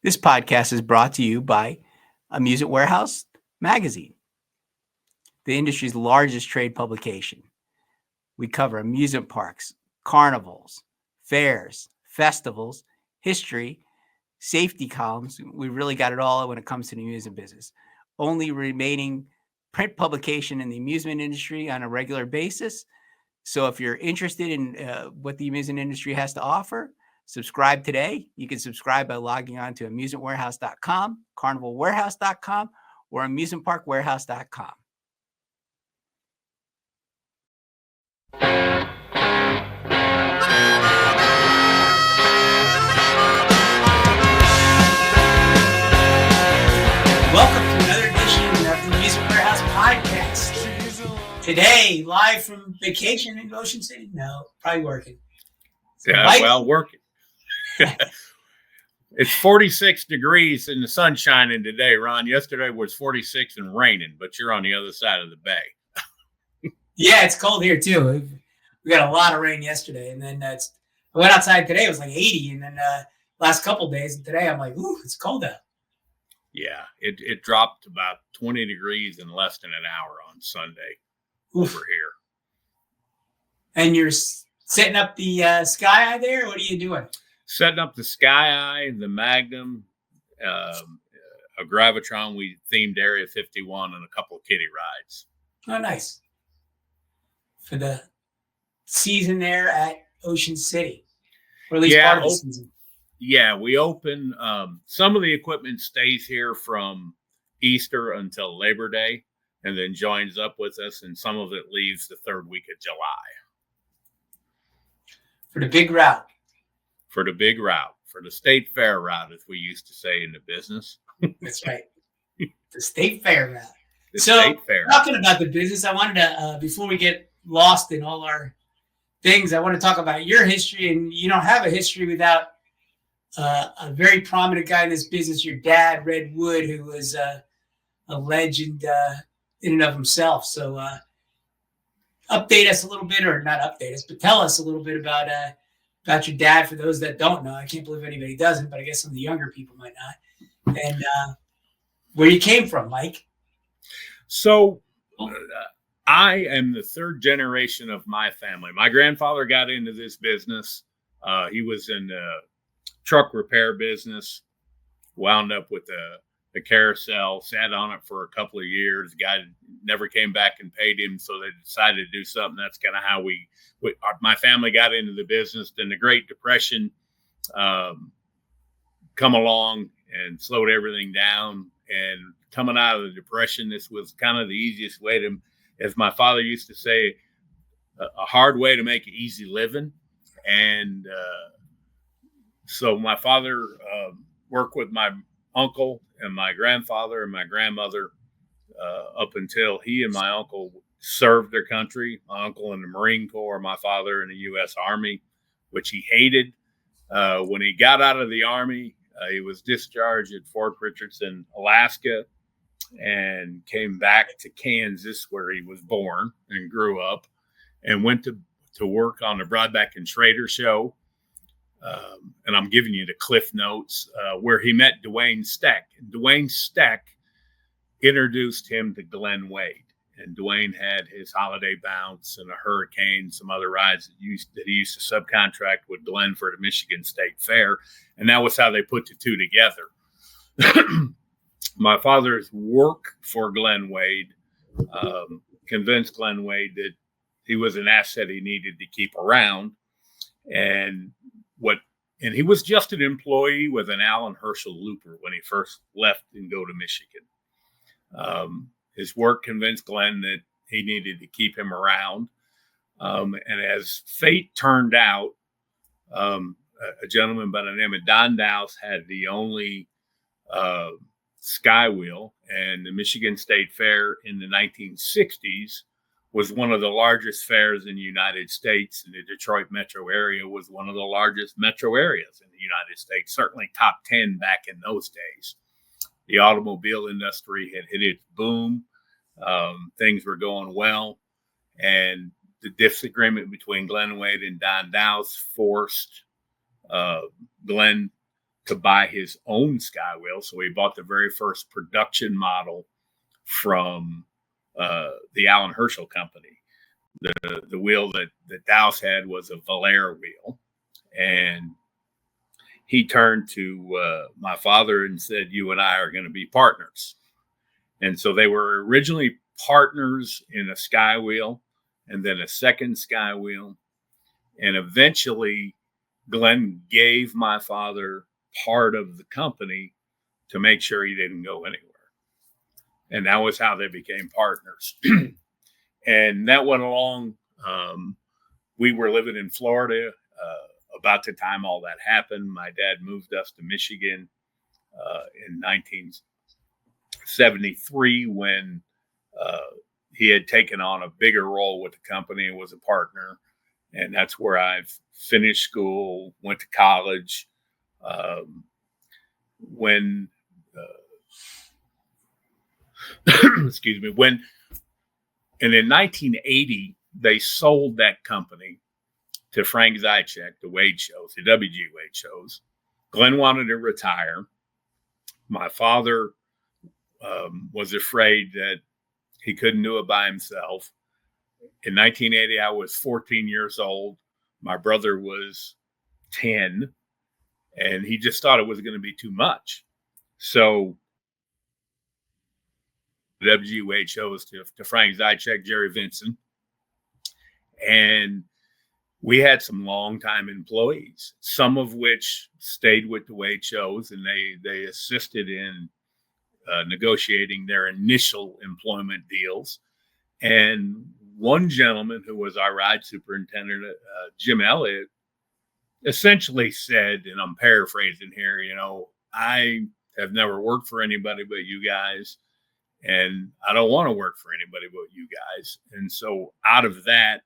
This podcast is brought to you by Amusement Warehouse Magazine, the industry's largest trade publication. We cover amusement parks, carnivals, fairs, festivals, history, safety columns. We really got it all when it comes to the amusement business. Only remaining print publication in the amusement industry on a regular basis. So if you're interested in what the amusement industry has to offer, subscribe today. You can subscribe by logging on to amusementwarehouse.com, carnivalwarehouse.com, or amusementparkwarehouse.com. Welcome to another edition of the Amusement Warehouse Podcast. Today, live from vacation in Ocean City. No, probably working. Yeah, Mike? well, working. It's 46 degrees and the sun shining today, Ron. Yesterday was 46 and raining, but you're on the other side of the bay. Yeah, it's cold here too. We got a lot of rain yesterday, and then I went outside today. It was like 80, and then last couple of days, and today I'm like, ooh, it's cold out. Yeah, it dropped about 20 degrees in less than an hour on Sunday over here. And you're setting up the Sky Eye there? What are you doing? Setting up the Sky Eye, the Magnum, a Gravitron. We themed Area 51 and a couple of kiddie rides. Oh, nice. For the season there at Ocean City, or at least part of the season. Yeah, we open. Some of the equipment stays here from Easter until Labor Day and then joins up with us, and some of it leaves the third week of July. For the big route. For the big route, for the state fair route, as we used to say in the business. That's right. The state fair route. State fair. Talking about the business, I wanted to, before we get lost in all our things, I want to talk about your history. And you don't have a history without a very prominent guy in this business, your dad, Red Wood, who was a legend in and of himself. So update us a little bit, or not update us, but tell us a little bit about your dad for those that don't know. I can't believe anybody doesn't, but I guess some of the younger people might not. And where you came from, Mike. So I am the third generation of my family. My grandfather got into this business. He was in the truck repair business, wound up with the carousel, sat on it for a couple of years. The guy never came back and paid him, so they decided to do something. That's kind of how my family got into the business. Then the Great Depression come along and slowed everything down. And coming out of the Depression, this was kind of the easiest way to, as my father used to say, a hard way to make an easy living. And so my father worked with my uncle and my grandfather and my grandmother up until he and my uncle served their country. My uncle in the Marine Corps, my father in the U.S. Army, which he hated. When he got out of the Army, he was discharged at Fort Richardson, Alaska, and came back to Kansas, where he was born and grew up, and went to work on the Broadback and Schrader show. And I'm giving you the Cliff Notes, where he met Dwayne Steck. And Dwayne Steck introduced him to Glenn Wade. And Dwayne had his Holiday Bounce and a Hurricane, some other rides that he used to subcontract with Glenn for the Michigan State Fair. And that was how they put the two together. My father's work for Glenn Wade convinced Glenn Wade that he was an asset he needed to keep around. And he was just an employee with an Allen Herschel Looper when he first left and go to Michigan. His work convinced Glenn that he needed to keep him around. And as fate turned out, a gentleman by the name of Don Dowse had the only Skywheel, and the Michigan State Fair in the 1960s was one of the largest fairs in the United States, and the Detroit metro area was one of the largest metro areas in the United States, certainly top 10 back in those days. The automobile industry had hit its boom. Things were going well, and the disagreement between Glenn Wade and Don Dowse forced Glenn to buy his own Sky Wheel. So he bought the very first production model from the Allen Herschel Company. The wheel that Dowse had was a Valère wheel. And he turned to my father and said, "You and I are going to be partners." And so they were originally partners in a Sky Wheel and then a second Sky Wheel. And eventually, Glenn gave my father part of the company to make sure he didn't go anywhere. And that was how they became partners. And that went along. We were living in Florida about the time all that happened. My dad moved us to Michigan in 1973 when he had taken on a bigger role with the company and was a partner. And that's where I've finished school, went to college. And in 1980, they sold that company to Frank Zaitshik, the Wade shows, the WG Wade shows. Glenn wanted to retire. My father was afraid that he couldn't do it by himself. In 1980, I was 14 years old. My brother was 10, and he just thought it was going to be too much. So WG Wade shows to Frank Zaitshik, Jerry Vinson. And we had some longtime employees, some of which stayed with the Wade shows, and they assisted in negotiating their initial employment deals. And one gentleman who was our ride superintendent, Jim Elliott, essentially said, and I'm paraphrasing here, I have never worked for anybody but you guys, and I don't want to work for anybody but you guys. And so out of that,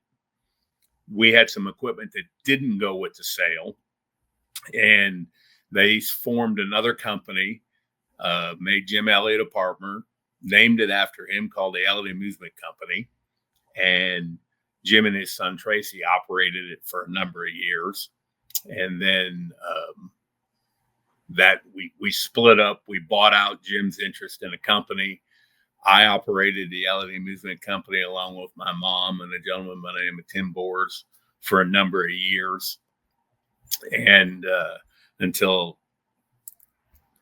we had some equipment that didn't go with the sale, and they formed another company, made Jim Elliott a partner, named it after him, called the Elliott Amusement Company. And Jim and his son Tracy operated it for a number of years. And then that we split up. We bought out Jim's interest in a company. I operated the Elliott Amusement Company along with my mom and a gentleman by the name of Tim Bors for a number of years. And until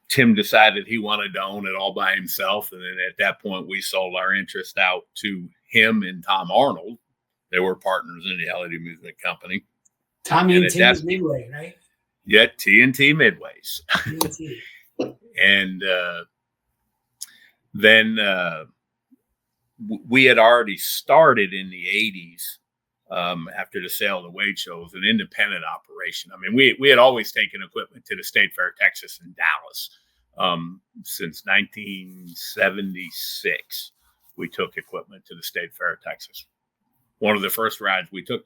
Tim decided he wanted to own it all by himself. And then at that point, we sold our interest out to him and Tom Arnold. They were partners in the Elliott Amusement Company. Tommy and Tim is Midway, right? Yeah, T&T Midways. T&T. And then we had already started in the 80s after the sale of the Wade shows, an independent operation. I mean, we had always taken equipment to the State Fair, Texas, in Dallas. Since 1976, we took equipment to the State Fair, Texas. One of the first rides we took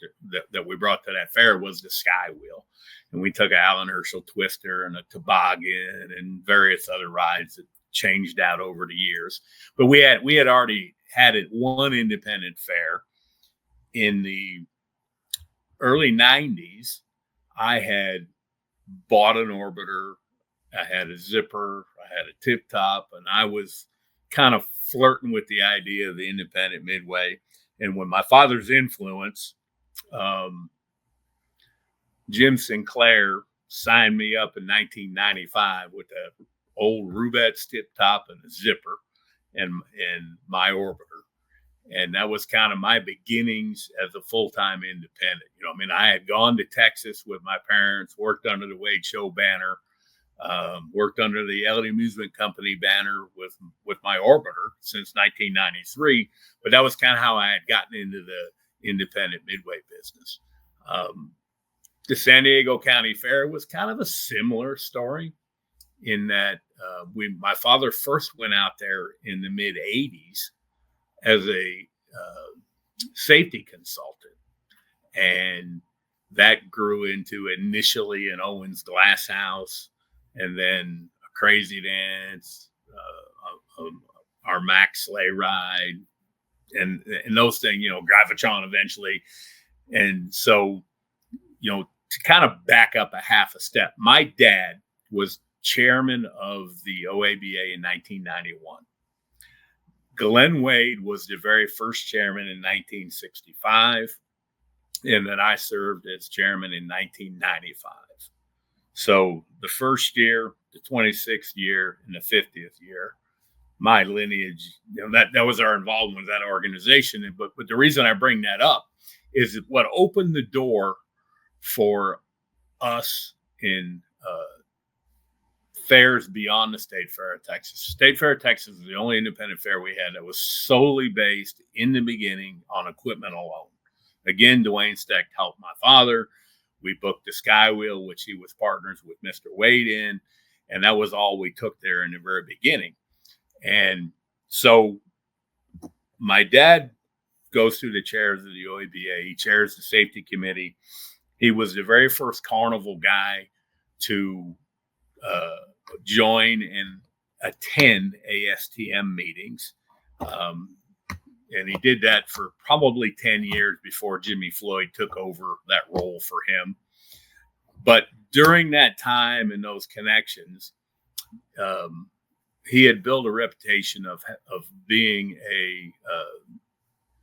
that we brought to that fair was the Sky Wheel. And we took an Allen Herschel Twister and a toboggan and various other rides that changed out over the years. But we had already had it one independent fair. In the early 90s, I had bought an orbiter, I had a zipper, I had a tip top, and I was kind of flirting with the idea of the independent Midway. And when my father's influence, Jim Sinclair signed me up in 1995 with an old Rubett's tip top and a zipper and my orbiter. And that was kind of my beginnings as a full-time independent. I had gone to Texas with my parents, worked under the Wade Show banner, worked under the Elliott Amusement Company banner with my orbiter since 1993. But that was kind of how I had gotten into the independent Midway business. The San Diego County Fair was kind of a similar story in that my father first went out there in the mid 80s as a safety consultant. And that grew into initially an Owens Glass House, and then a Crazy Dance, our Max sleigh ride, and those things, Gravitron eventually. And so, to kind of back up a half a step, my dad was chairman of the OABA in 1991. Glenn Wade was the very first chairman in 1965. And then I served as chairman in 1995. So the first year, the 26th year, and the 50th year, my lineage, that was our involvement with that organization. But the reason I bring that up is what opened the door for us in fairs beyond the State Fair of Texas. State Fair of Texas is the only independent fair we had that was solely based in the beginning on equipment alone. Again, Dwayne Steck helped my father. We booked the Skywheel, which he was partners with Mr. Wade in, and that was all we took there in the very beginning. And so my dad goes through the chairs of the OABA. He chairs the safety committee. He was the very first carnival guy to join and attend ASTM meetings. And he did that for probably 10 years before Jimmy Floyd took over that role for him. But during that time and those connections, he had built a reputation of being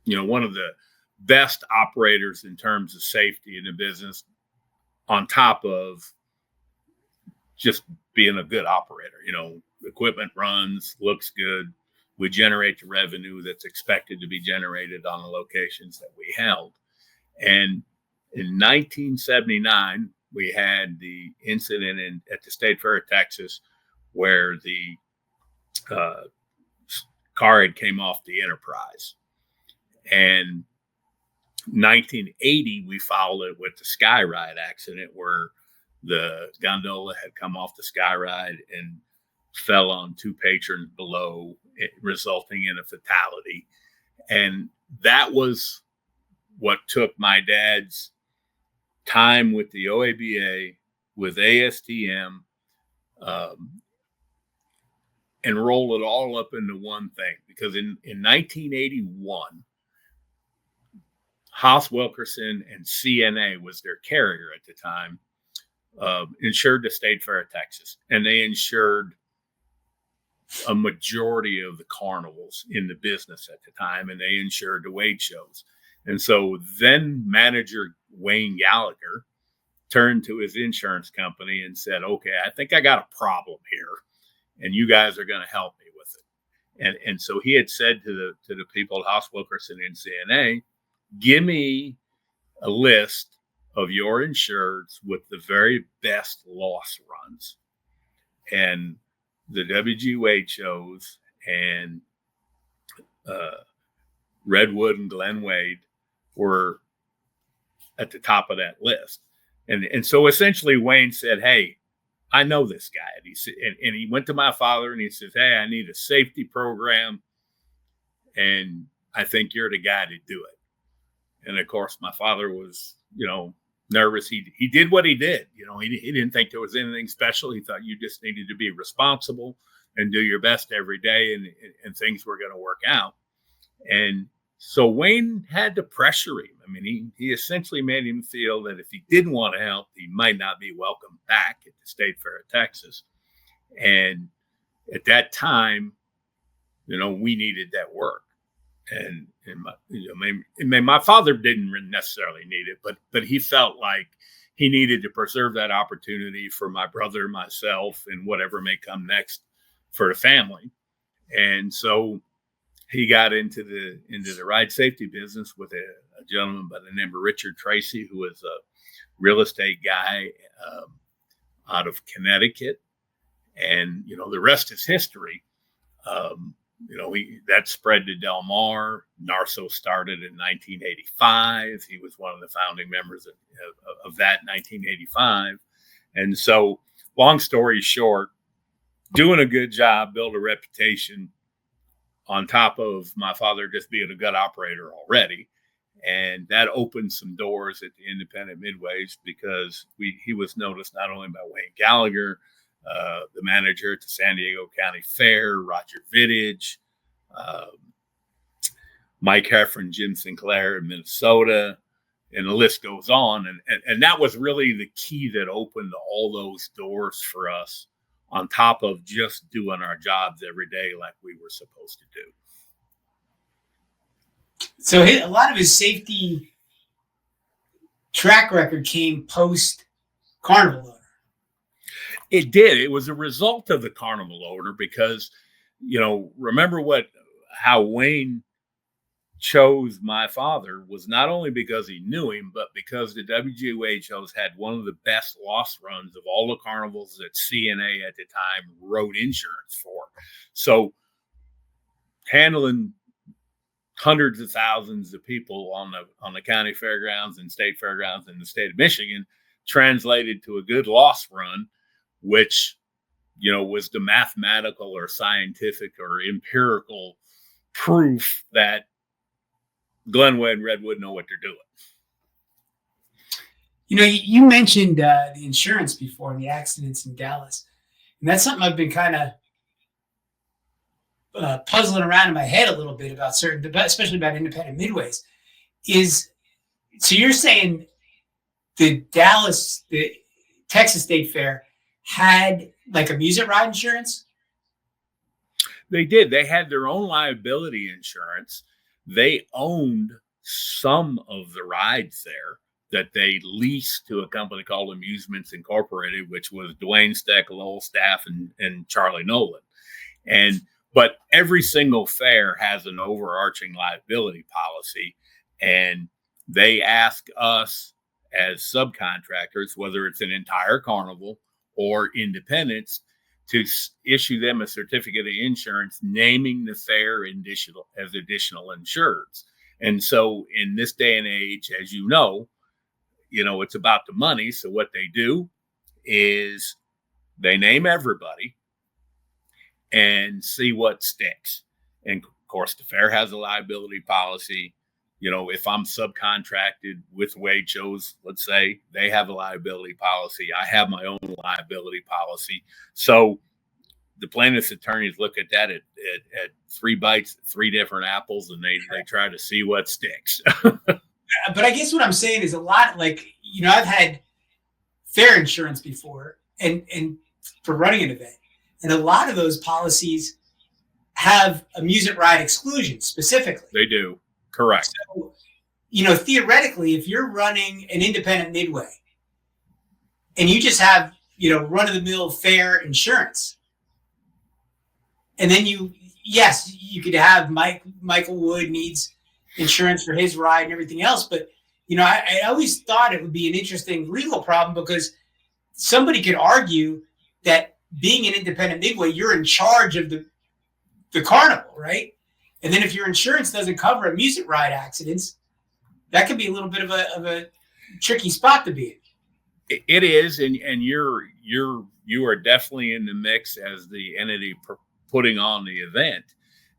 one of the best operators in terms of safety in the business, on top of just being a good operator. Equipment runs, looks good. We generate the revenue that's expected to be generated on the locations that we held. And in 1979, we had the incident at the State Fair of Texas where the car had came off the Enterprise. And 1980, we followed it with the Skyride accident where the gondola had come off the Skyride and fell on two patrons below, resulting in a fatality. And that was what took my dad's time with the OABA, with ASTM, and roll it all up into one thing. Because in 1981, Haas Wilkerson and CNA was their carrier at the time, insured the State Fair of Texas. And they insured a majority of the carnivals in the business at the time, and they insured the Wade shows. And so then manager Wayne Gallagher turned to his insurance company and said, okay, I think I got a problem here, and you guys are going to help me with it. And so he had said to the people at Haas Wilkerson and CNA, give me a list of your insureds with the very best loss runs. And the W.G. Wade shows and Redwood and Glenn Wade were at the top of that list. And so essentially Wayne said, hey, I know this guy. And he went to my father and he says, hey, I need a safety program. And I think you're the guy to do it. And of course, my father was, nervous. He did what he did. He didn't think there was anything special. He thought you just needed to be responsible and do your best every day, and things were going to work out. And so Wayne had to pressure him. I mean, he essentially made him feel that if he didn't want to help, he might not be welcome back at the State Fair of Texas. And at that time, we needed that work. And my father didn't necessarily need it, but he felt like he needed to preserve that opportunity for my brother, myself, and whatever may come next for the family. And so he got into the ride safety business with a gentleman by the name of Richard Tracy, who was a real estate guy out of Connecticut. And, the rest is history. That spread to Del Mar. NAARSO started in 1985. He was one of the founding members of that in 1985. And so, long story short, doing a good job, build a reputation on top of my father just being a good operator already. And that opened some doors at the independent midways because he was noticed not only by Wayne Gallagher, the manager at the San Diego County Fair, Roger Vittage, Mike Heffron, Jim Sinclair in Minnesota, and the list goes on. And that was really the key that opened all those doors for us, on top of just doing our jobs every day like we were supposed to do. So a lot of his safety track record came post carnival owner. It did. It was a result of the carnival owner because, remember how Wayne chose my father was not only because he knew him, but because the WGOHOs had one of the best loss runs of all the carnivals that CNA at the time wrote insurance for. So handling hundreds of thousands of people on the county fairgrounds and state fairgrounds in the state of Michigan translated to a good loss run, which, was the mathematical or scientific or empirical proof that Glenwood and Redwood know what they're doing. You mentioned the insurance before and the accidents in Dallas. And that's something I've been kind of puzzling around in my head a little bit about especially about independent midways. So you're saying the Texas State Fair had like amusement ride insurance? They did. They had their own liability insurance. They owned some of the rides there that they leased to a company called Amusements Incorporated, which was Dwayne Steck, Lowell Staff, and Charlie Nolan. But every single fair has an overarching liability policy, and they ask us as subcontractors, whether it's an entire carnival or independents, to issue them a certificate of insurance naming the fair as additional insureds. And so in this day and age, as it's about the money. So what they do is they name everybody and see what sticks. And of course, the fair has a liability policy. If I'm subcontracted with WHOs, let's say, they have a liability policy. I have my own liability policy. So the plaintiff's attorneys look at that at 3 bites, 3 different apples, and they try to see what sticks. But I guess what I'm saying is a lot I've had fair insurance before and for running an event. And a lot of those policies have amusement ride exclusions specifically. They do. Correct. So, theoretically, if you're running an independent midway and you just have, run-of-the-mill fair insurance, and then you could have Michael Wood needs insurance for his ride and everything else. But, I always thought it would be an interesting legal problem because somebody could argue that being an independent midway, you're in charge of the carnival, right? And then if your insurance doesn't cover amusement ride accidents, that could be a little bit of a tricky spot to be in. It is, and you are definitely in the mix as the entity putting on the event.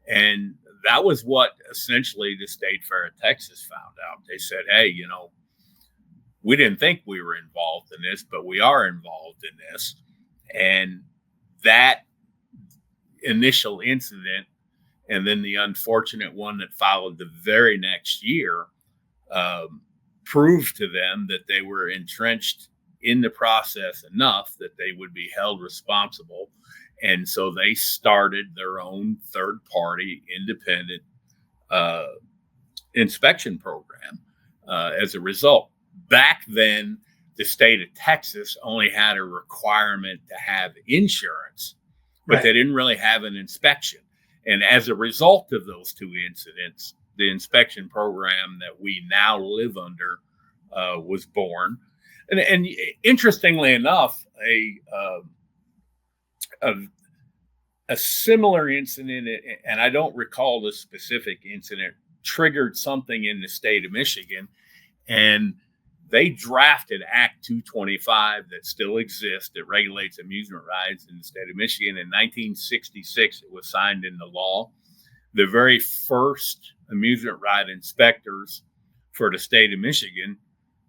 And that was what essentially the State Fair of Texas found out. They said, hey, we didn't think we were involved in this, but we are involved in this. And that initial incident, and then the unfortunate one that followed the very next year, proved to them that they were entrenched in the process enough that they would be held responsible. And so they started their own third-party independent inspection program as a result. Back then, the state of Texas only had a requirement to have insurance, but Right. They didn't really have an inspection. And as a result of those 2 incidents, the inspection program that we now live under was born. And interestingly enough, a similar incident, and I don't recall the specific incident, triggered something in the state of Michigan, and they drafted Act 225 that still exists, that regulates amusement rides in the state of Michigan. In 1966, it was signed into law. The very first amusement ride inspectors for the state of Michigan,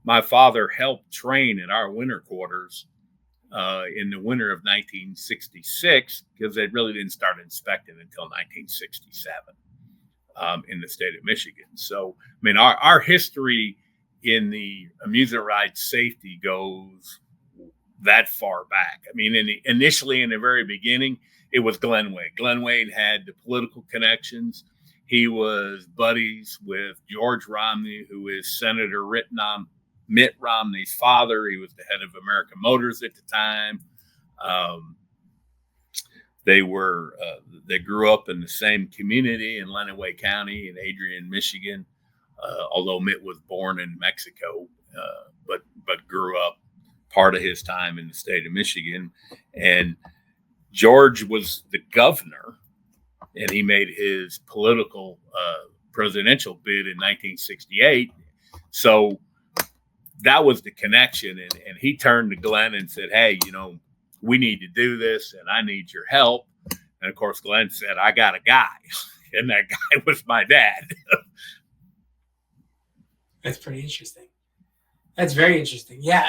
my father helped train at our winter quarters in the winter of 1966, because they really didn't start inspecting until 1967 in the state of Michigan. So, I mean, our history in the amusement ride safety goes that far back. I mean, initially in the very beginning, it was Glenn Wade. Glenn Wade had the political connections. He was buddies with George Romney, who is Senator Mitt Romney's father. He was the head of American Motors at the time. They grew up in the same community in Lenawee County in Adrian, Michigan. Although Mitt was born in Mexico, but grew up part of his time in the state of Michigan. And George was the governor, and he made his political presidential bid in 1968. So that was the connection. And he turned to Glenn and said, hey, we need to do this, and I need your help. And of course, Glenn said, I got a guy. And that guy was my dad. That's pretty interesting. That's very interesting. Yeah.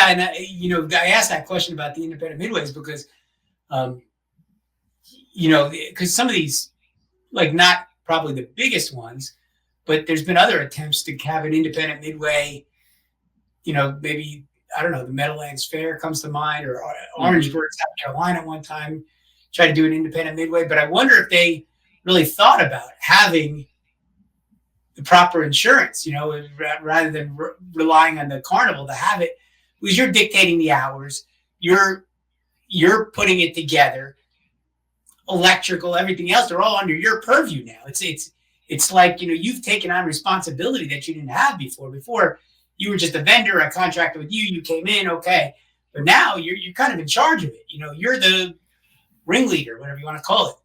And I asked that question about the independent midways because, because some of these, like not probably the biggest ones, but there's been other attempts to have an independent midway. Maybe I don't know. The Meadowlands Fair comes to mind, or Orangeburg, South Carolina, at one time tried to do an independent midway. But I wonder if they really thought about having the proper insurance, rather than relying on the carnival to have it, because you're dictating the hours, you're putting it together, electrical, everything else, they're all under your purview now. It's like, you've taken on responsibility that you didn't have before. Before you were just a vendor, I contracted with you, you came in, okay. But now you're kind of in charge of it. You're the ringleader, whatever you want to call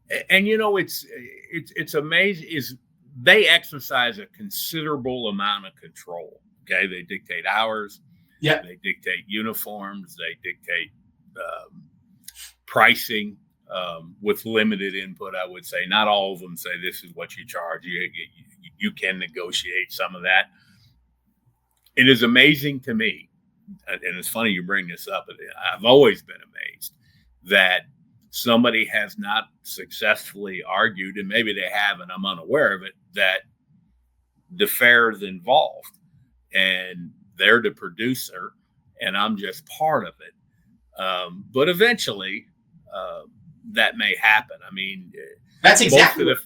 it. And it's amazing they exercise a considerable amount of control. Okay, they dictate hours. Yeah, they dictate uniforms. They dictate pricing with limited input. I would say not all of them say this is what you charge. You can negotiate some of that. It is amazing to me, and it's funny you bring this up. I've always been amazed that somebody has not successfully argued, and maybe they have, and I'm unaware of it, that the fair is involved and they're the producer and I'm just part of it. But eventually that may happen. I mean, that's exactly what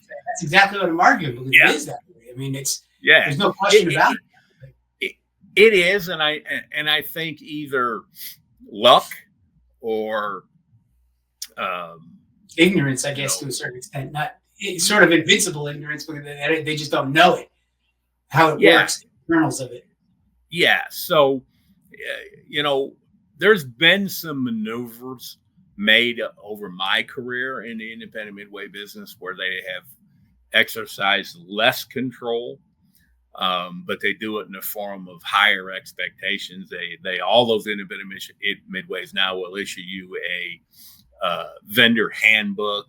I'm arguing, because it is that way. I mean, there's no question about it. It is. And I think either luck or ignorance, I guess, to a certain extent, not sort of invincible ignorance, because they just don't know it, how it works, the kernels of it. Yeah. So, there's been some maneuvers made over my career in the independent midway business where they have exercised less control, but they do it in the form of higher expectations. They all those independent midways now will issue you a vendor handbook,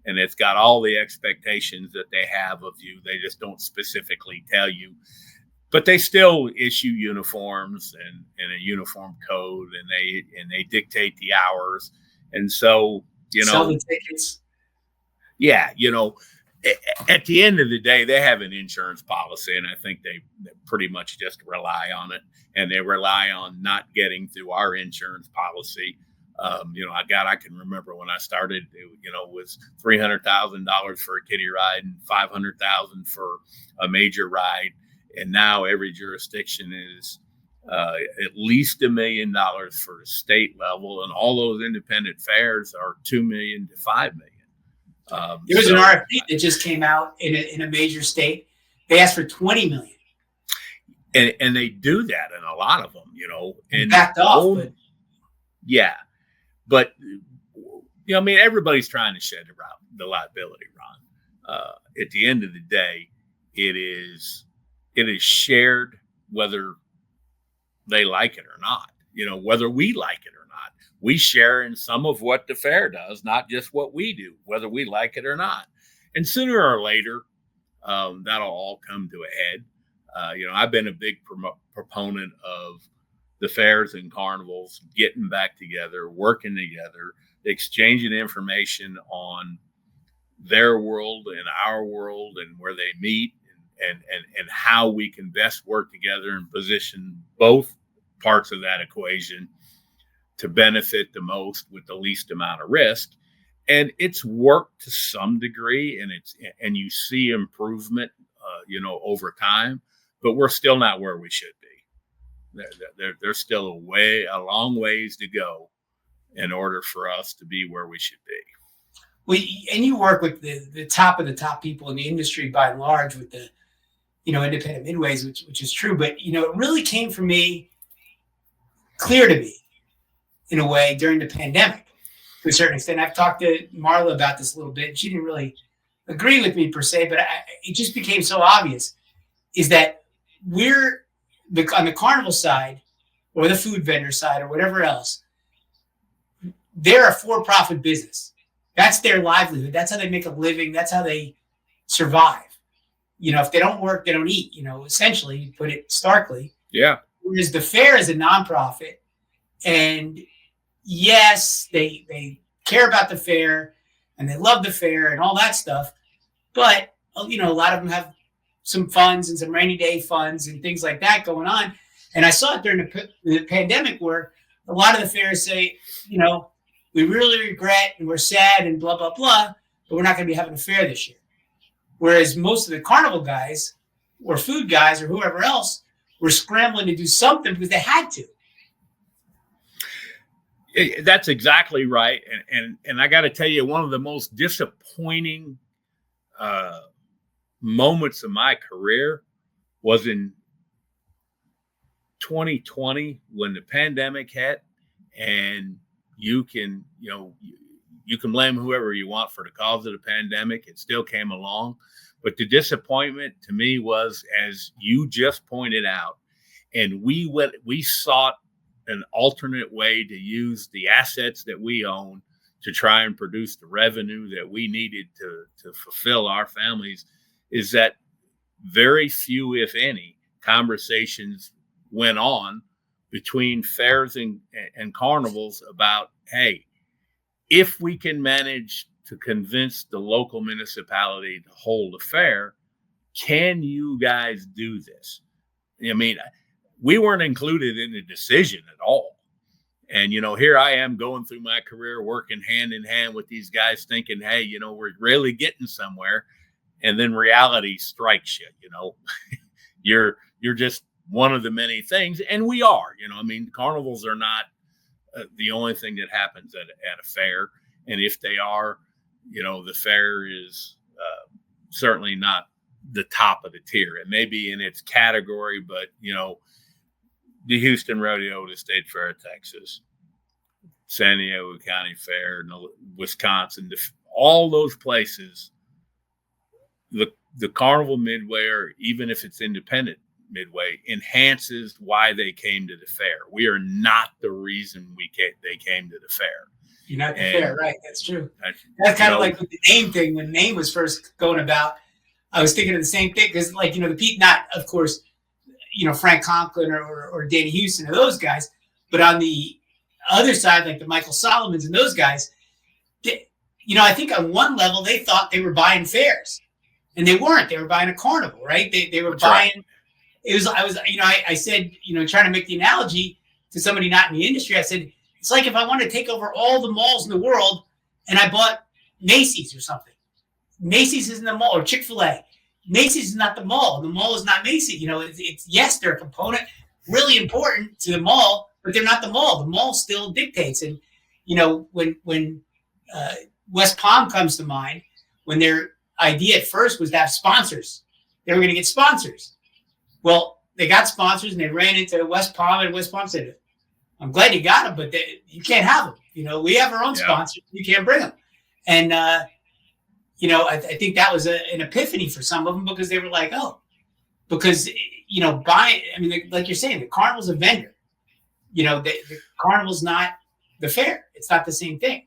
and it's got all the expectations that they have of you. They just don't specifically tell you, but they still issue uniforms and a uniform code, and they dictate the hours. And so, sell the tickets. Yeah. At the end of the day, they have an insurance policy, and I think they pretty much just rely on it, and they rely on not getting through our insurance policy. I can remember when I started, it was $300,000 for a kiddie ride and $500,000 for a major ride. And now every jurisdiction is at least $1 million for the state level. And all those independent fairs are $2 million to $5 million. There was an RFP that just came out in a major state. They asked for $20 million. And they do that in a lot of them, and backed off. Yeah. But, everybody's trying to shed the liability, Ron. At the end of the day, it is shared whether they like it or not, whether we like it or not. We share in some of what the fair does, not just what we do, whether we like it or not. And sooner or later, that'll all come to a head. I've been a big proponent of the fairs and carnivals getting back together, working together, exchanging information on their world and our world and where they meet and how we can best work together and position both parts of that equation to benefit the most with the least amount of risk. And it's worked to some degree, and you see improvement, over time, but we're still not where we should be. There's still a long ways to go in order for us to be where we should be. Well, and you work with the top of the top people in the industry by and large with the, independent midways, which is true. But, it really came for me, clear to me, in a way, during the pandemic, to a certain extent. I've talked to Marla about this a little bit, and she didn't really agree with me per se, but it just became so obvious, is that we're on the carnival side or the food vendor side or whatever else, they're a for-profit business. That's their livelihood. That's how they make a living. That's how they survive. If they don't work, they don't eat, essentially, you put it starkly. Yeah. Whereas the fair is a nonprofit, and yes, they care about the fair and they love the fair and all that stuff. But, a lot of them have some funds and some rainy day funds and things like that going on. And I saw it during the pandemic where a lot of the fairs say, we really regret and we're sad and blah, blah, blah, but we're not going to be having a fair this year. Whereas most of the carnival guys or food guys or whoever else were scrambling to do something because they had to. That's exactly right. And I got to tell you, one of the most disappointing moments of my career was in 2020 when the pandemic hit, and you can blame whoever you want for the cause of the pandemic. It still came along. But the disappointment to me was, as you just pointed out, and we sought an alternate way to use the assets that we own to try and produce the revenue that we needed to fulfill our families, is that very few, if any, conversations went on between fairs and carnivals about, hey, if we can manage to convince the local municipality to hold a fair, can you guys do this? I mean, we weren't included in the decision at all. And, here I am going through my career, working hand in hand with these guys, thinking, hey, we're really getting somewhere. And then reality strikes you, you're just one of the many things. And we are, carnivals are not the only thing that happens at a fair. And if they are, the fair is certainly not the top of the tier. It may be in its category, but, the Houston Rodeo, the State Fair of Texas, San Diego County Fair, Wisconsin, all those places, the Carnival Midway, or even if it's independent Midway, enhances why they came to the fair. We are not the reason they came to the fair. You're not the fair, right? That's true. That's kind of like with the name thing. When the name was first going about, I was thinking of the same thing because, the Pete, not of course, Frank Conklin or Danny Houston or those guys, but on the other side, like the Michael Solomons and those guys, I think on one level they thought they were buying fairs, and they weren't. They were buying a carnival, right? They were That's buying. Right. It was. I said, trying to make the analogy to somebody not in the industry. I said, it's like if I wanted to take over all the malls in the world and I bought Macy's or something. Macy's isn't the mall, or Chick-fil-A. Macy's is not the mall. The mall is not Macy's. It's yes, they're a component, really important to the mall, but they're not the mall. The mall still dictates. And when West Palm comes to mind, when their idea at first was to have sponsors, they were going to get sponsors. Well, they got sponsors and they ran into West Palm, and West Palm said, I'm glad you got them, but you can't have them. We have our own sponsors. You can't bring them. And, I think that was an epiphany for some of them, because they were like, oh, because, like you're saying, the carnival's a vendor. The carnival's not the fair. It's not the same thing.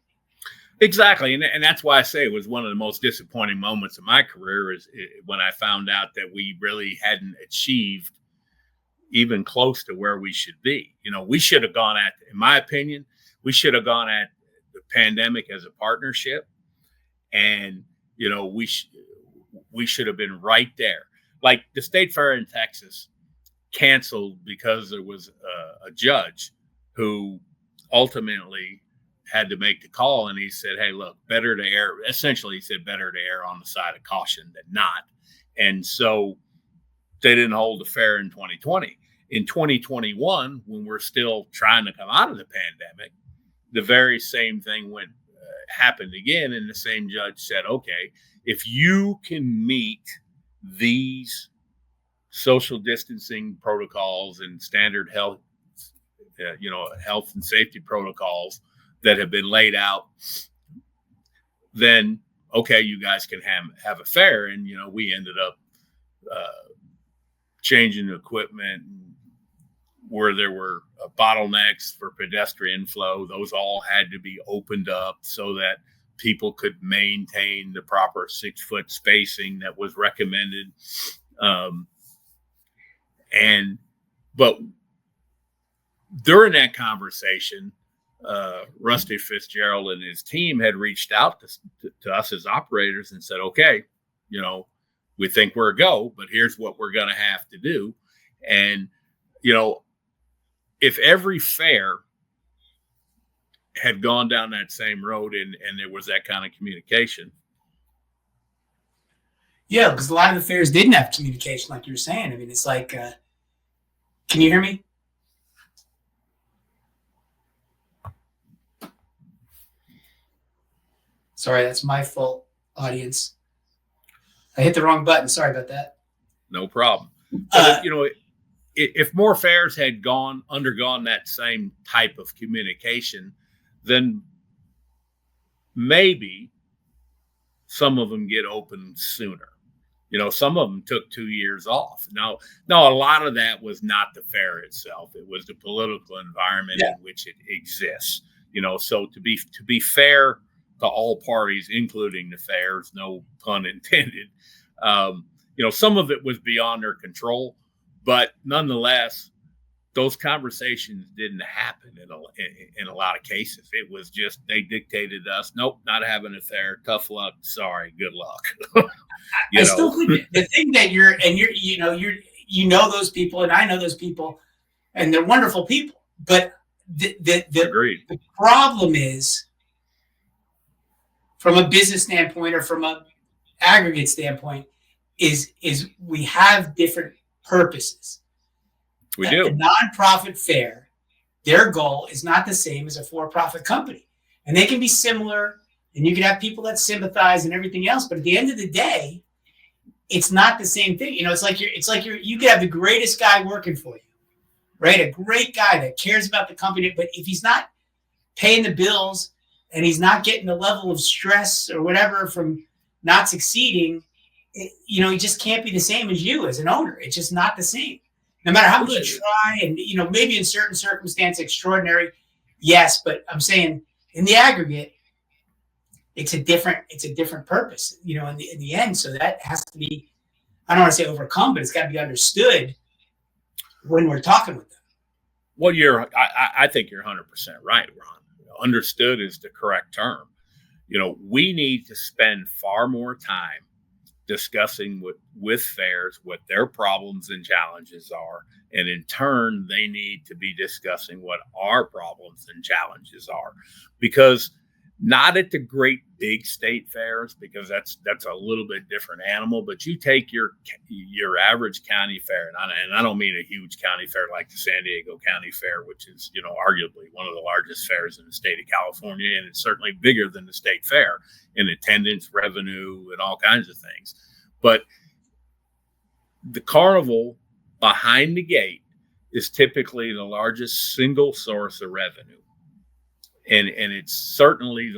Exactly. And that's why I say it was one of the most disappointing moments of my career is when I found out that we really hadn't achieved even close to where we should be. We should have gone in my opinion, we should have gone at the pandemic as a partnership, and, we should have been right there. like the state fair in Texas canceled because there was a judge who ultimately had to make the call, and he said, hey, look, better to err. Essentially, he said better to err on the side of caution than not. And so they didn't hold the fair in 2020. In 2021, when we're still trying to come out of the pandemic, the very same thing happened again, and the same judge said, okay, if you can meet these social distancing protocols and standard health and safety protocols that have been laid out, then okay, you guys can have a fair. And we ended up changing equipment where there were bottlenecks for pedestrian flow. Those all had to be opened up so that people could maintain the proper 6-foot spacing that was recommended. But during that conversation, Rusty Fitzgerald and his team had reached out to us as operators and said, okay, we think we're a go, but here's what we're going to have to do. And, if every fair had gone down that same road and there was that kind of communication. Yeah, because a lot of the fairs didn't have communication, like you were saying. I mean, it's like, can you hear me? Sorry, that's my fault, audience. I hit the wrong button. Sorry about that. No problem. If more fairs had undergone that same type of communication, then maybe some of them get open sooner. Some of them took 2 years off. Now, a lot of that was not the fair itself. It was the political environment in which it exists. So to be fair to all parties, including the fairs, no pun intended, some of it was beyond their control. But nonetheless, those conversations didn't happen in a lot of cases. It was just they dictated to us, nope, not having a fair, tough luck, sorry, good luck. I still think the thing that you're those people, and I know those people, and they're wonderful people. But the problem is, from a business standpoint or from a aggregate standpoint, is we have different purposes. We do. A nonprofit fair, their goal is not the same as a for-profit company, and they can be similar, and you can have people that sympathize and everything else. But at the end of the day, it's not the same thing. It's like you could have the greatest guy working for you, right? A great guy that cares about the company, but if he's not paying the bills and he's not getting the level of stress or whatever from not succeeding, he just can't be the same as you as an owner. It's just not the same. No matter how much you try, and maybe in certain circumstances extraordinary, yes, but I'm saying in the aggregate, it's a different purpose, in the end. So that has to be, I don't want to say overcome, but it's got to be understood when we're talking with them. Well, I think you're 100% right, Ron. Understood is the correct term. We need to spend far more time discussing with fairs what their problems and challenges are. And in turn, they need to be discussing what our problems and challenges are. Because not at the great big state fairs, because that's a little bit different animal, but you take your average county fair, and I don't mean a huge county fair like the San Diego County Fair, which is, arguably one of the largest fairs in the state of California, and it's certainly bigger than the state fair in attendance, revenue, and all kinds of things. But the carnival behind the gate is typically the largest single source of revenue. And it's certainly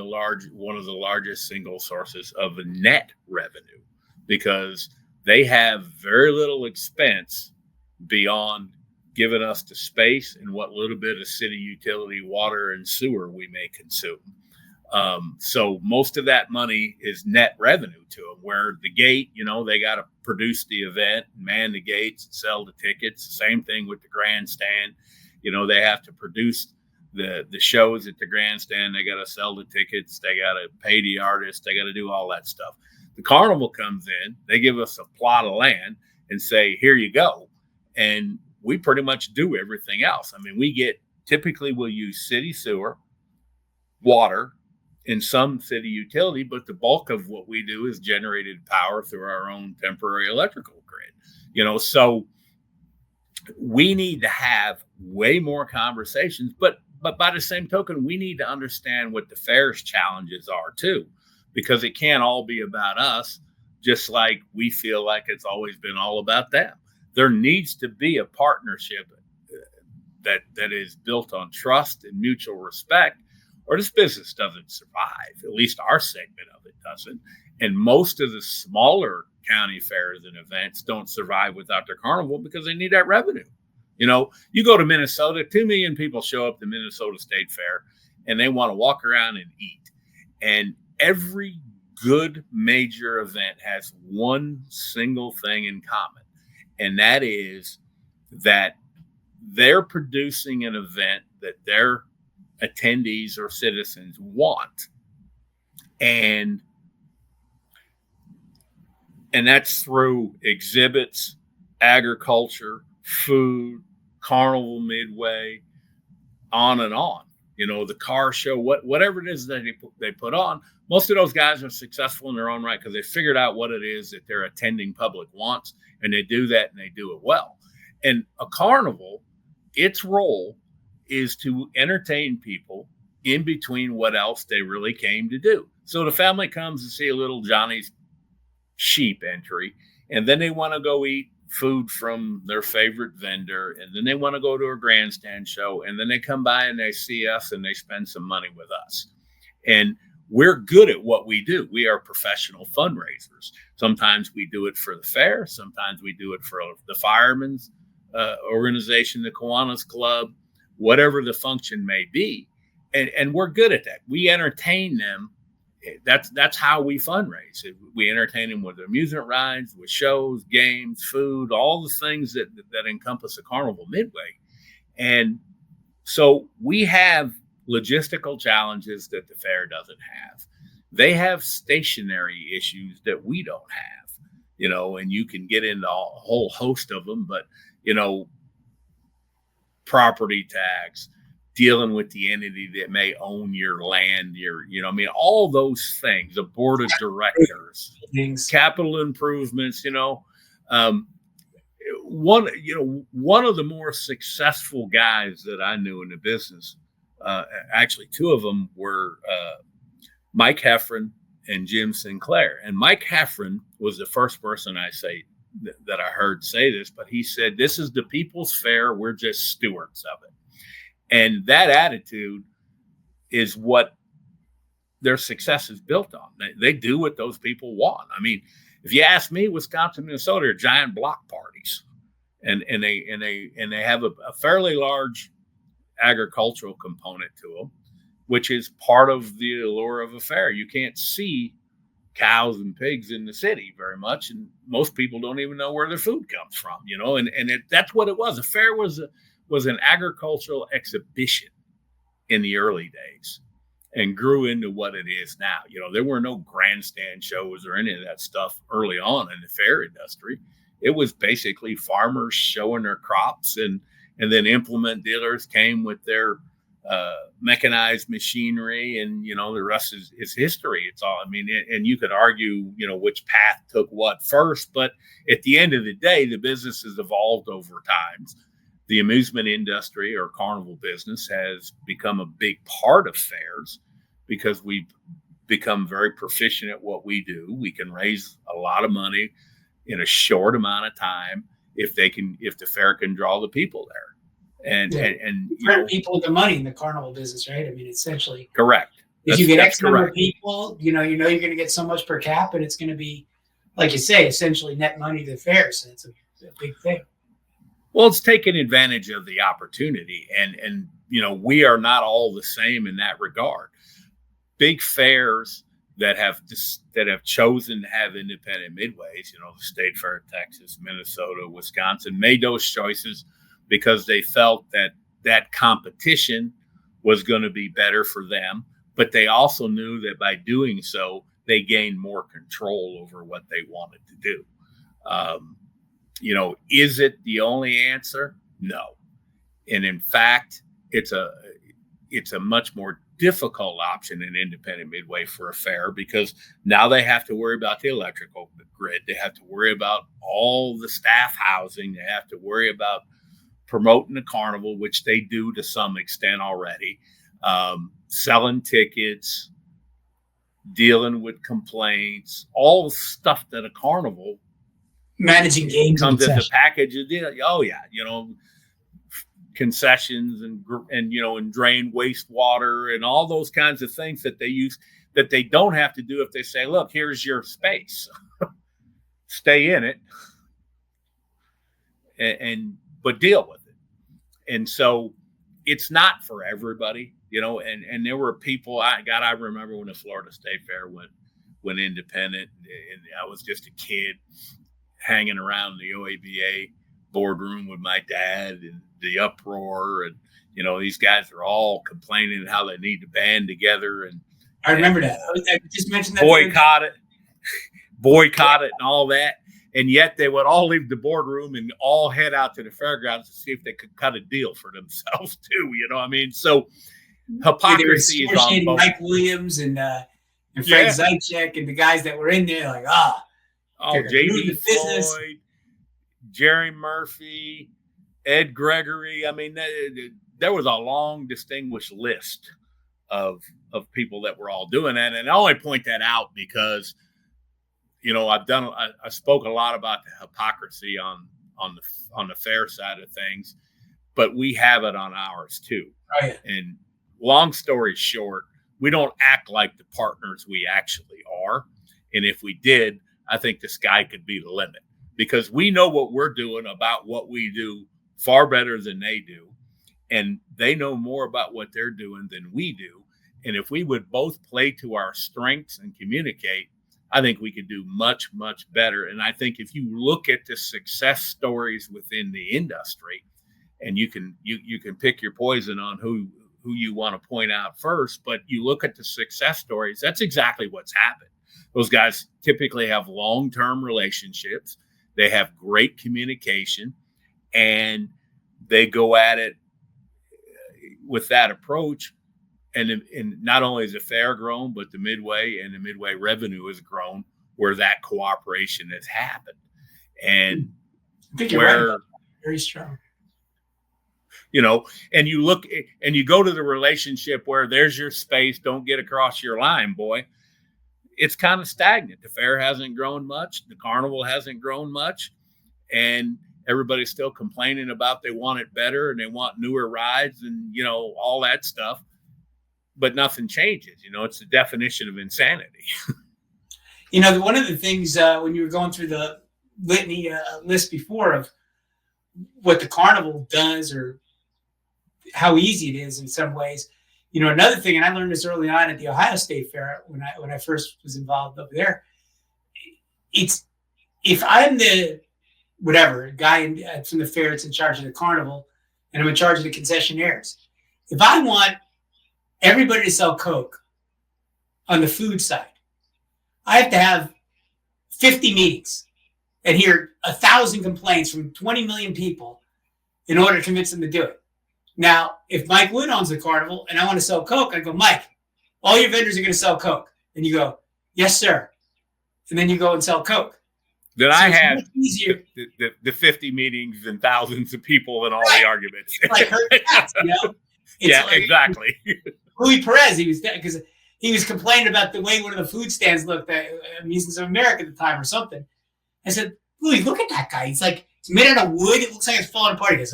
one of the largest single sources of net revenue, because they have very little expense beyond giving us the space and what little bit of city utility, water, and sewer we may consume. So most of that money is net revenue to them, where the gate, they got to produce the event, man the gates, and sell the tickets. The same thing with the grandstand. They have to produce the shows at the grandstand. They got to sell the tickets. They got to pay the artists. They got to do all that stuff. The carnival comes in. They give us a plot of land, and say, here you go. And we pretty much do everything else. I mean, typically we'll use city sewer, water, and some city utility, but the bulk of what we do is generated power through our own temporary electrical grid. So we need to have way more conversations, but by the same token, we need to understand what the fair's challenges are too, because it can't all be about us, just like we feel like it's always been all about them. There needs to be a partnership that is built on trust and mutual respect, or this business doesn't survive. At least our segment of it doesn't. And most of the smaller county fairs and events don't survive without their carnival because they need that revenue. You go to Minnesota, 2 million people show up to Minnesota State Fair and they want to walk around and eat. And every good major event has one single thing in common. And that is that they're producing an event that their attendees or citizens want. And that's through exhibits, agriculture, food, carnival, midway, on and on. The car show, whatever it is that they put on. Most of those guys are successful in their own right because they figured out what it is that their attending public wants, and they do that and they do it well. And a carnival, its role is to entertain people in between what else they really came to do. So the family comes to see a little Johnny's sheep entry, and then they want to go eat food from their favorite vendor, and then they want to go to a grandstand show, and then they come by and they see us and they spend some money with us. And we're good at what we do. We are professional fundraisers. Sometimes we do it for the fair. Sometimes we do it for the firemen's organization, the Kiwanis Club, whatever the function may be. And we're good at that. We entertain them. That's how we fundraise. We entertain them with amusement rides, with shows, games, food, all the things that encompass a carnival midway. And so we have logistical challenges that the fair doesn't have. They have stationary issues that we don't have, and you can get into a whole host of them, but, property tax, dealing with the entity that may own your land, all those things, the board of directors, capital improvements, one of the more successful guys that I knew in the business, actually 2 of them were Mike Heffron and Jim Sinclair. And Mike Heffron was the first person that I heard say this, but he said, "This is the people's fair. We're just stewards of it." And that attitude is what their success is built on. They do what those people want. I mean, if you ask me, Wisconsin, Minnesota are giant block parties, and they have a fairly large agricultural component to them, which is part of the allure of a fair. You can't see cows and pigs in the city very much, and most people don't even know where their food comes from, that's what it was. A fair was an agricultural exhibition in the early days and grew into what it is now. There were no grandstand shows or any of that stuff early on in the fair industry. It was basically farmers showing their crops, and then implement dealers came with their mechanized machinery, and the rest is history. It's all, and you could argue, which path took what first, but at the end of the day, the business has evolved over time. The amusement industry or carnival business has become a big part of fairs because we've become very proficient at what we do. We can raise a lot of money in a short amount of time if the fair can draw the people there. And people with the money in the carnival business, right? Essentially. Correct. If you get X number of people, you're going to get so much per cap, and it's going to be, like you say, essentially net money to the fair. So it's a big thing. Well, it's taking advantage of the opportunity, and we are not all the same in that regard. Big fairs that have chosen to have independent midways, the State Fair of Texas, Minnesota, Wisconsin, made those choices because they felt that competition was going to be better for them. But they also knew that by doing so, they gained more control over what they wanted to do. Is it the only answer? No. And in fact, it's a much more difficult option in independent midway for a fair, because now they have to worry about the electrical grid. They have to worry about all the staff housing. They have to worry about promoting the carnival, which they do to some extent already, selling tickets, dealing with complaints, all the stuff that a carnival managing games comes as a package of deal. Oh yeah, concessions and drain wastewater and all those kinds of things that they use that they don't have to do if they say, look, here's your space, stay in it, but deal with it. And so it's not for everybody, and there were people I remember when the Florida State Fair went independent, and I was just a kid hanging around the OABA boardroom with my dad, and the uproar, and these guys are all complaining how they need to band together, and I remember that. I just mentioned that. Boycott it and all that. And yet they would all leave the boardroom and all head out to the fairgrounds to see if they could cut a deal for themselves too. So hypocrisy is on both. Mike Williams and Frank Zaitshik and the guys that were in there, like, J.D. Floyd, Jerry Murphy, Ed Gregory. I mean, there was a long, distinguished list of people that were all doing that. And I only point that out because, I spoke a lot about the hypocrisy on the fair side of things, but we have it on ours too. Oh, yeah. And long story short, we don't act like the partners we actually are. And if we did, I think the sky could be the limit, because we know what we're doing about what we do far better than they do. And they know more about what they're doing than we do. And if we would both play to our strengths and communicate, I think we could do much, much better. And I think if you look at the success stories within the industry, and you can pick your poison on who you want to point out first, but you look at the success stories, that's exactly what's happened. Those guys typically have long-term relationships. They have great communication, and they go at it with that approach. And not only is the fair grown, but the Midway and the Midway revenue has grown where that cooperation has happened. And I think you're right about that. Very strong. And you look and you go to the relationship where there's your space, don't get across your line, boy. It's kind of stagnant. The fair hasn't grown much. The carnival hasn't grown much. And everybody's still complaining about they want it better and they want newer rides and, all that stuff. But nothing changes. It's the definition of insanity. One of the things when you were going through the litany list before of what the carnival does or how easy it is in some ways, another thing, and I learned this early on at the Ohio State Fair when I first was involved over there. It's if I'm the guy from the fair that's in charge of the carnival, and I'm in charge of the concessionaires. If I want everybody to sell Coke on the food side, I have to have 50 meetings and hear 1,000 complaints from 20 million people in order to convince them to do it. Now, if Mike Wood owns the carnival and I want to sell Coke, I go, Mike, all your vendors are going to sell Coke. And you go, yes, sir. And then you go and sell Coke. Then I had the 50 meetings and thousands of people and all the arguments. It's like herd cats, Exactly. Louis Perez, because he was complaining about the way one of the food stands looked at Amusement of America at the time or something. I said, Louis, look at that guy. He's made out of wood. It looks like it's falling apart. He goes,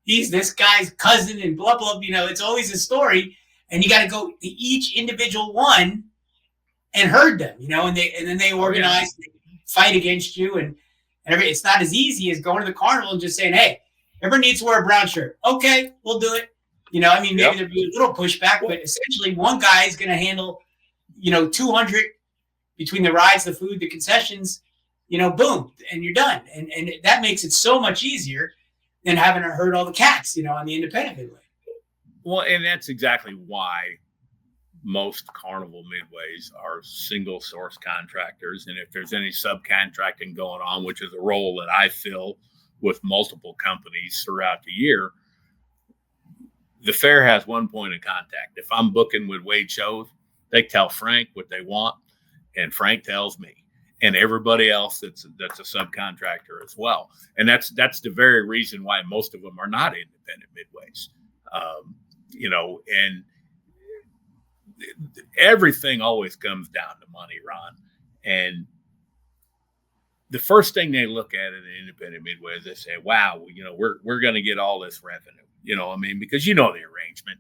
he's this guy's cousin and blah, blah, it's always a story. And you got to go to each individual one and herd them, and then they organize, fight against you. And it's not as easy as going to the carnival and just saying, hey, everybody needs to wear a brown shirt. Okay, we'll do it. Maybe there'd be a little pushback, but essentially one guy is going to handle, 200 between the rides, the food, the concessions, boom, and you're done. And that makes it so much easier than having to herd all the cats, on the independent midway. Well, and that's exactly why most carnival midways are single source contractors. And if there's any subcontracting going on, which is a role that I fill with multiple companies throughout the year, the fair has one point of contact. If I'm booking with Wade shows, they tell Frank what they want, and Frank tells me, and everybody else that's a subcontractor as well. And that's the very reason why most of them are not independent midways. And everything always comes down to money, Ron. And the first thing they look at in an independent midway is they say, wow, we're going to get all this revenue. Because the arrangement,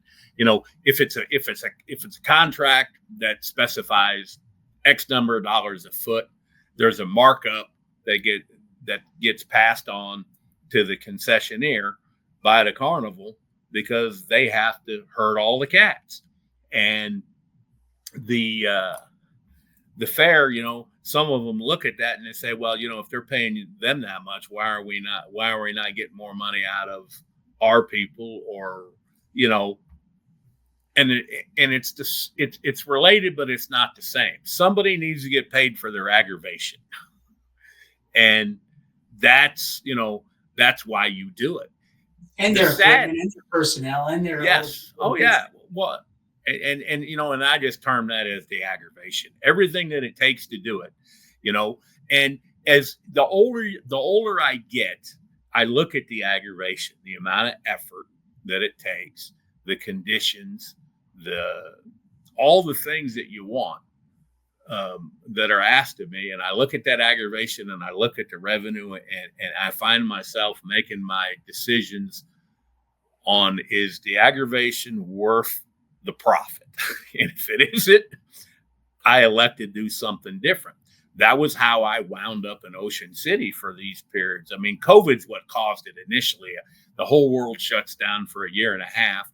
if it's a contract that specifies X number of dollars a foot, there's a markup that gets passed on to the concessionaire by the carnival because they have to herd all the cats. And the fair, some of them look at that and they say, well, if they're paying them that much, why are we not getting more money out of our people? Or, and it's related, but it's not the same. Somebody needs to get paid for their aggravation. And that's why you do it. And their equipment and their personnel and their. Yes. Oh yeah. Well, and I just term that as the aggravation, everything that it takes to do it, and as the older I get, I look at the aggravation, the amount of effort that it takes, the conditions, all the things that you want that are asked of me. And I look at that aggravation and I look at the revenue and I find myself making my decisions on, is the aggravation worth the profit? And if it isn't, I elect to do something different. That was how I wound up in Ocean City for these periods. COVID's what caused it initially. The whole world shuts down for a year and a half.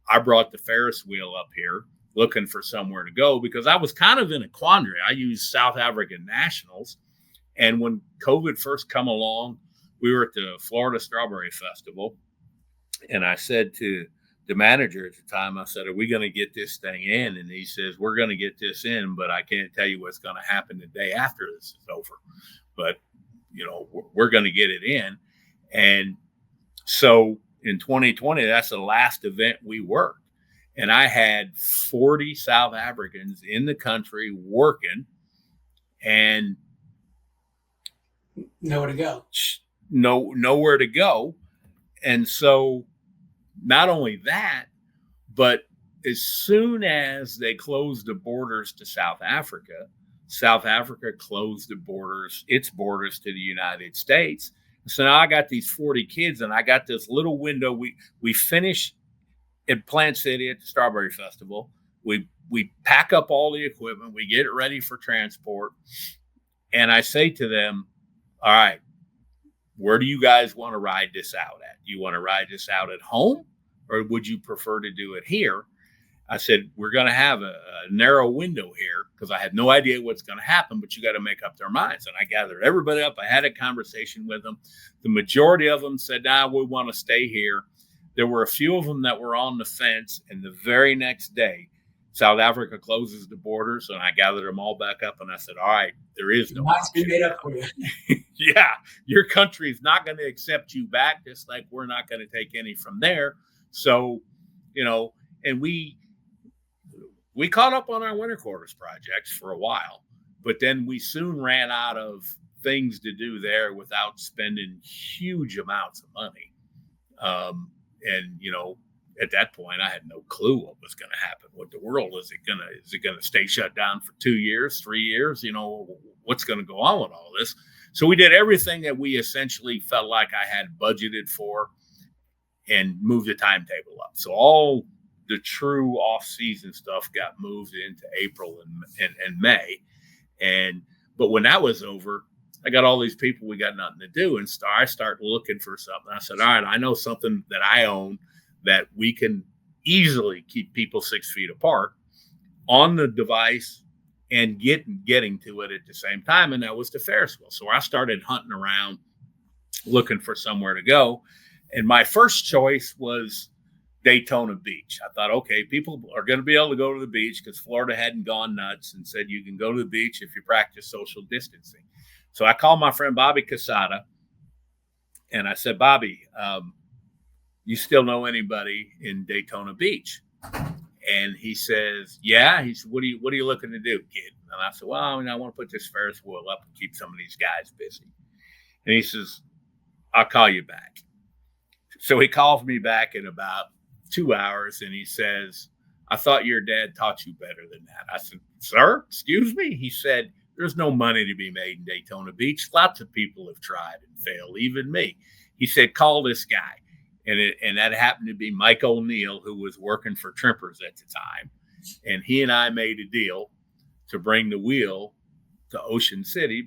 I brought the Ferris wheel up here looking for somewhere to go because I was kind of in a quandary. I used South African nationals. And when COVID first come along, we were at the Florida Strawberry Festival. And I said to the manager at the time, I said, are we going to get this thing in? And he says, we're going to get this in, but I can't tell you what's going to happen the day after this is over. But, we're going to get it in. And so in 2020, that's the last event we worked. And I had 40 South Africans in the country working and nowhere to go. Nowhere to go. And so not only that, but as soon as they closed the borders to South Africa closed its borders to the United States. So now I got these 40 kids and I got this little window. We finish at Plant City at the Strawberry Festival. We pack up all the equipment. We get it ready for transport. And I say to them, all right, where do you guys want to ride this out at? Do you want to ride this out at home or would you prefer to do it here? I said, we're going to have a narrow window here because I had no idea what's going to happen, but you got to make up their minds. And I gathered everybody up. I had a conversation with them. The majority of them said, we want to stay here. There were a few of them that were on the fence. And the very next day, South Africa closes the borders. And I gathered them all back up. And I said, all right, there is no option. Made up for you. Yeah, your country is not going to accept you back, just like we're not going to take any from there. So, and we caught up on our winter quarters projects for a while, but then we soon ran out of things to do there without spending huge amounts of money. At that point, I had no clue what was going to happen. What the world is it going to stay shut down for 2 years, 3 years? What's going to go on with all this? So we did everything that we essentially felt like I had budgeted for and moved the timetable up. So all the true off-season stuff got moved into April and May. But when that was over, I got all these people, we got nothing to do. And I start looking for something. I said, all right, I know something that I own that we can easily keep people 6 feet apart on the device and getting to it at the same time. And that was the Ferris wheel. So I started hunting around looking for somewhere to go. And my first choice was Daytona Beach. I thought, okay, people are going to be able to go to the beach because Florida hadn't gone nuts and said you can go to the beach if you practice social distancing. So I called my friend Bobby Casada, and I said, Bobby, you still know anybody in Daytona Beach? And he says, yeah. He said, what are you looking to do, kid? And I said, well, I want to put this Ferris wheel up and keep some of these guys busy. And he says, I'll call you back. So he calls me back in about 2 hours, and he says, I thought your dad taught you better than that. I said, sir, excuse me? He said, there's no money to be made in Daytona Beach. Lots of people have tried and failed, even me. He said, call this guy. And that happened to be Mike O'Neill, who was working for Trimpers at the time. And he and I made a deal to bring the wheel to Ocean City,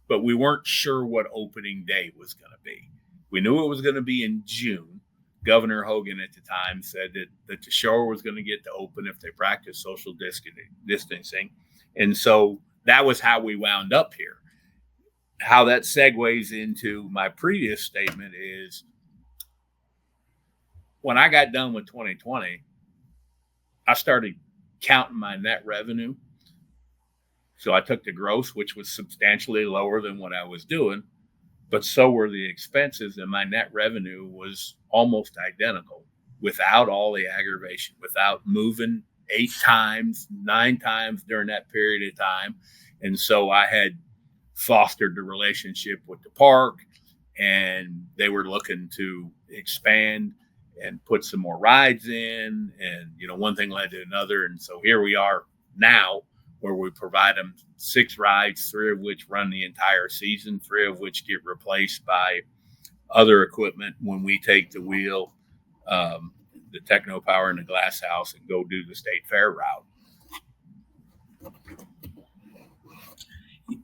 but we weren't sure what opening day was going to be. We knew it was going to be in June. Governor Hogan at the time said that the show was going to get to open if they practiced social distancing. And so that was how we wound up here. How that segues into my previous statement is when I got done with 2020, I started counting my net revenue. So I took the gross, which was substantially lower than what I was doing, but so were the expenses, and my net revenue was almost identical without all the aggravation, without moving 8 times, 9 times during that period of time. And so I had fostered the relationship with the park, and they were looking to expand and put some more rides in. And, one thing led to another. And so here we are now, where we provide them 6 rides, 3 of which run the entire season, 3 of which get replaced by other equipment when we take the wheel, the Techno Power and the Glass House, and go do the State Fair route.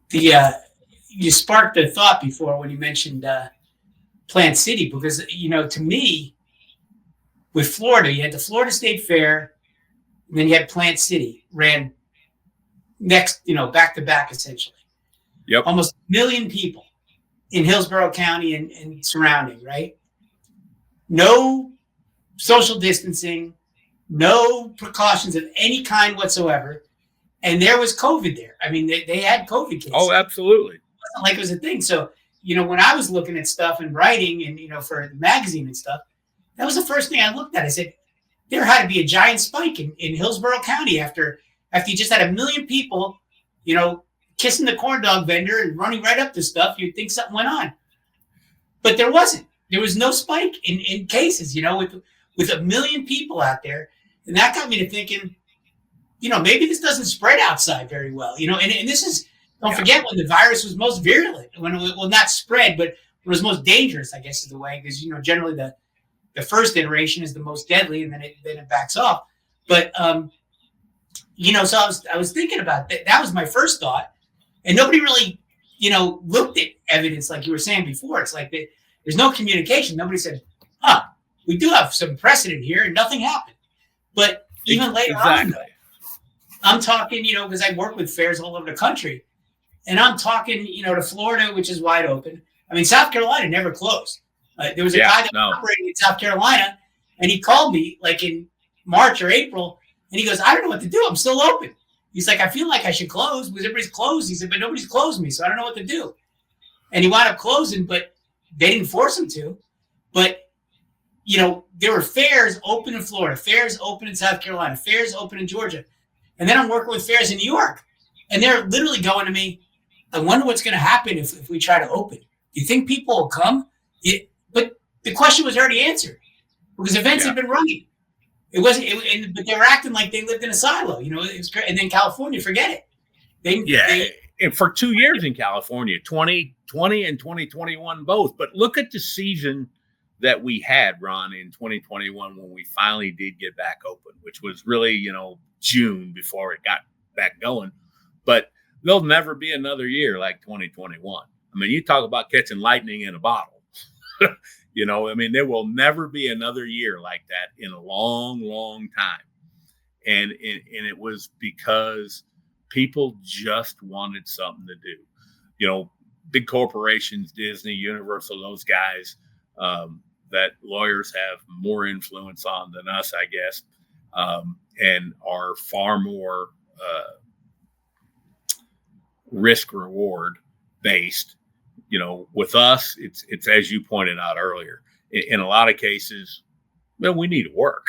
You sparked a thought before when you mentioned Plant City, because, to me, with Florida, you had the Florida State Fair, and then you had Plant City, ran next, back to back, essentially. Yep. Almost 1 million people in Hillsborough County and surrounding, right? No social distancing, no precautions of any kind whatsoever. And there was COVID there. I mean, they had COVID cases. Oh, absolutely. It wasn't like it was a thing. So, when I was looking at stuff and writing and, for the magazine and stuff, that was the first thing I looked at. I said, there had to be a giant spike in Hillsborough County after you just had 1 million people, kissing the corn dog vendor and running right up to stuff. You'd think something went on. But there wasn't. There was no spike in cases, with 1 million people out there. And that got me to thinking, maybe this doesn't spread outside very well, and this is, don't forget, when the virus was most virulent, when it will not spread, but it was most dangerous, I guess is the way, because, generally the first iteration is the most deadly, and then it backs off. But, so I was thinking about that. That was my first thought. And nobody really, looked at evidence like you were saying before. It's like there's no communication. Nobody said, we do have some precedent here, and nothing happened. But even later on, I'm talking, because I work with fairs all over the country, and I'm talking, to Florida, which is wide open. I mean, South Carolina never closed. There was a guy that operated in South Carolina, and he called me like in March or April, and he goes, I don't know what to do. I'm still open. He's like, I feel like I should close because everybody's closed. He said, but nobody's closed me, so I don't know what to do. And he wound up closing, but they didn't force him to. But, there were fairs open in Florida, fairs open in South Carolina, fairs open in Georgia. And then I'm working with fairs in New York. And they're literally going to me, I wonder what's going to happen if we try to open. Do you think people will come? But the question was already answered because events had been running. It wasn't, but they were acting like they lived in a silo, it was great. And then California, forget it. And for 2 years in California, 2020 and 2021 both. But look at the season that we had, Ron, in 2021 when we finally did get back open, which was really, June before it got back going. But there'll never be another year like 2021. I mean, you talk about catching lightning in a bottle. There will never be another year like that in a long, long time. And it was because people just wanted something to do. Big corporations, Disney, Universal, those guys, that lawyers have more influence on than us, I guess, and are far more risk reward based. With us, it's as you pointed out earlier. In a lot of cases, well, we need to work.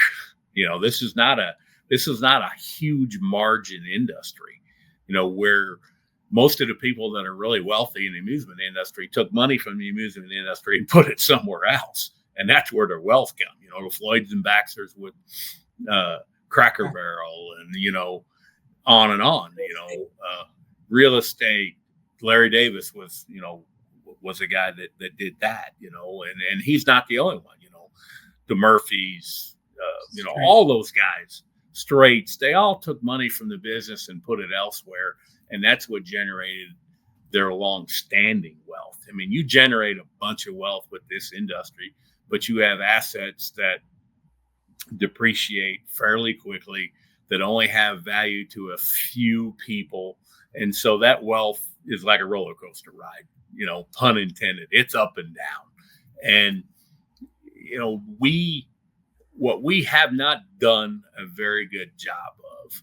This is not a huge margin industry. Where most of the people that are really wealthy in the amusement industry took money from the amusement industry and put it somewhere else, and that's where their wealth comes. The Floyds and Baxters with Cracker Barrel, and on and on. Real estate. Larry Davis was a guy that did that. And he's not the only one. The Murphys, all those guys, Straights, they all took money from the business and put it elsewhere, and that's what generated their long-standing wealth. I mean, you generate a bunch of wealth with this industry, but you have assets that depreciate fairly quickly, that only have value to a few people. And so that wealth is like a roller coaster ride, pun intended. It's up and down. And, what we have not done a very good job of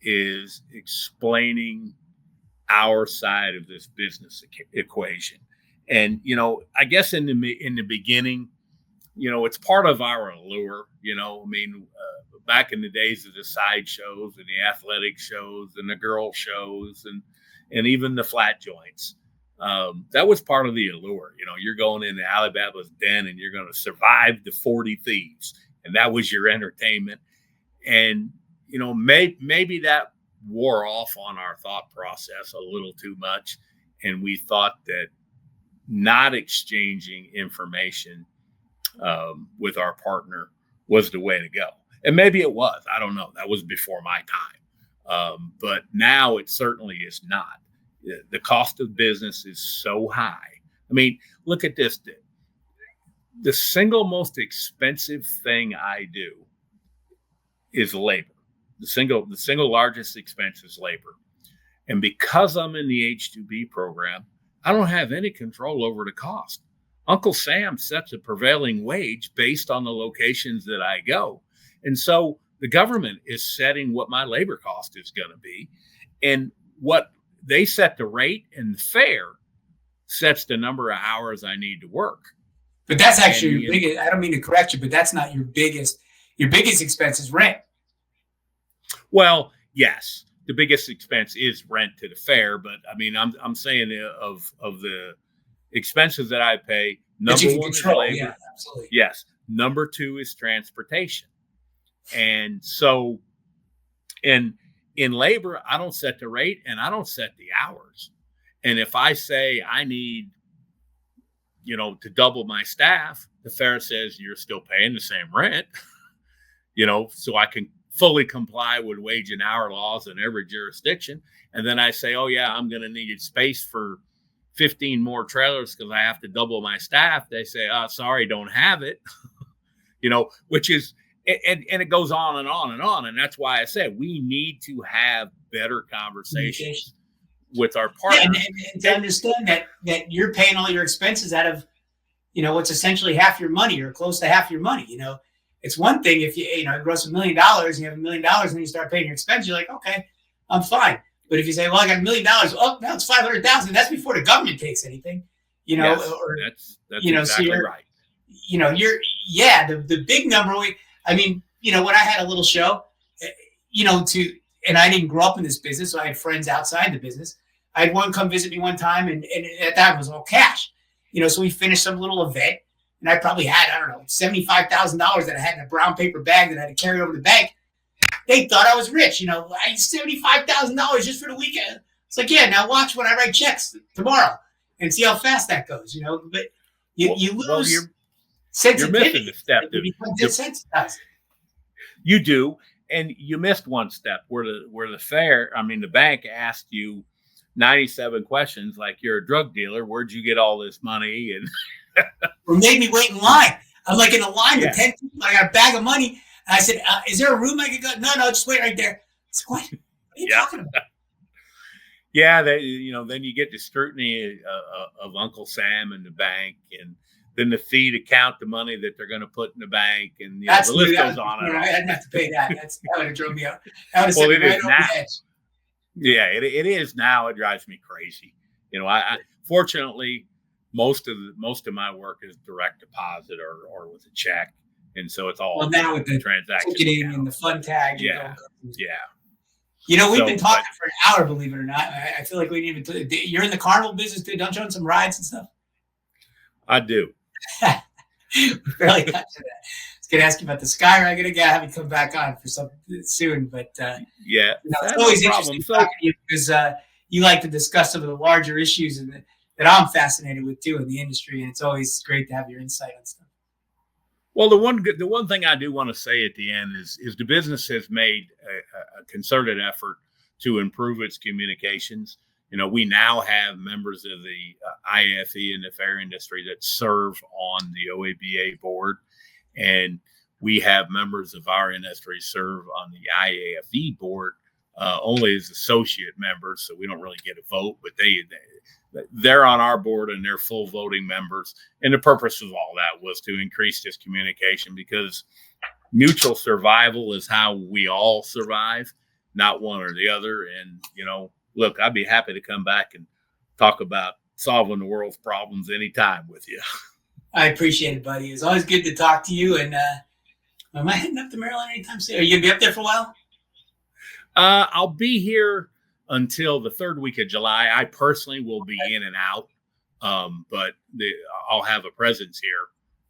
is explaining our side of this business equation. And, I guess in the beginning, it's part of our allure. Back in the days of the side shows and the athletic shows and the girl shows and even the flat joints, that was part of the allure. You're going into Alibaba's den and you're going to survive the 40 thieves, and that was your entertainment. And maybe that wore off on our thought process a little too much, and we thought that not exchanging information with our partner was the way to go. And maybe it was. I don't know. That was before my time. But now it certainly is not. The cost of business is so high. I mean, look at this. The single most expensive thing I do is labor. The single largest expense is labor. And because I'm in the H-2B program, I don't have any control over the cost. Uncle Sam sets a prevailing wage based on the locations that I go. And so the government is setting what my labor cost is going to be. And what they set the rate, and the fare sets the number of hours I need to work. But that's actually your biggest, I don't mean to correct you, but that's not your biggest expense is rent. Well, yes, the biggest expense is rent to the fair, but I mean, I'm saying of the expenses that I pay, number one is labor. Yeah, absolutely. Yes. Number two is transportation. And so in labor, I don't set the rate and I don't set the hours. And if I say I need, to double my staff, the fair says you're still paying the same rent, so I can fully comply with wage and hour laws in every jurisdiction. And then I say, oh yeah, I'm going to need space for 15 more trailers because I have to double my staff. They say, oh, sorry, don't have it, which is, and it goes on and on and on. And that's why I said we need to have better conversations with our partners. Yeah, and to understand that you're paying all your expenses out of, what's essentially half your money or close to half your money. It's one thing if you gross $1 million, you have $1 million, and then you start paying your expenses, you're like, okay, I'm fine. But if you say, well, I got $1 million, oh, now it's $500,000. That's before the government takes anything, yes, or that's exactly so right. The big number. When I had a little show, and I didn't grow up in this business, so I had friends outside the business. I had one come visit me one time, and at that it was all cash. So we finished some little event, and I probably had, I don't know, $75,000 that I had in a brown paper bag that I had to carry over the bank. They thought I was rich, I had $75,000 just for the weekend. It's like, yeah, now watch when I write checks tomorrow and see how fast that goes, But you lose sensitivity. You're missing a step. You become desensitized. You do, and you missed one step where the bank asked you 97 questions like you're a drug dealer. Where'd you get all this money? And or made me wait in line. I'm like in a line with 10 people. I got a bag of money. And I said, is there a room I could go? No, just wait right there. It's like, what are you talking about? Yeah, then you get the scrutiny of Uncle Sam and the bank, and then the fee to count the money that they're going to put in the bank, and the list goes on and on. I didn't have to pay that. That would have drove me out. That would have Well, sent it me is right over now. the edge. Yeah, it is now. It drives me crazy. I fortunately most of my work is direct deposit or with a check, and so it's all now with the transaction ticketing and the fun tag. Yeah. We've been talking for an hour, believe it or not. I feel like we didn't even. You're in the carnival business too. Don't you own some rides and stuff? I do. We barely got to that. I was going to ask you about the Sky Eye. I'm going to have you come back on for something soon, but it's always interesting talking to you because you like to discuss some of the larger issues that I'm fascinated with too in the industry, and it's always great to have your insight on stuff. Well, the one thing I do want to say at the end is the business has made a concerted effort to improve its communications. We now have members of the IAFE and the fair industry that serve on the OABA board, and we have members of our industry serve on the IAFE board only as associate members, so we don't really get a vote, but they're on our board and they're full voting members. And the purpose of all that was to increase this communication, because mutual survival is how we all survive, not one or the other. And, look, I'd be happy to come back and talk about solving the world's problems anytime with you. I appreciate it, buddy. It's always good to talk to you. And am I heading up to Maryland anytime soon? Are you going to be up there for a while? I'll be here until the third week of July. I personally will be in and out, but I'll have a presence here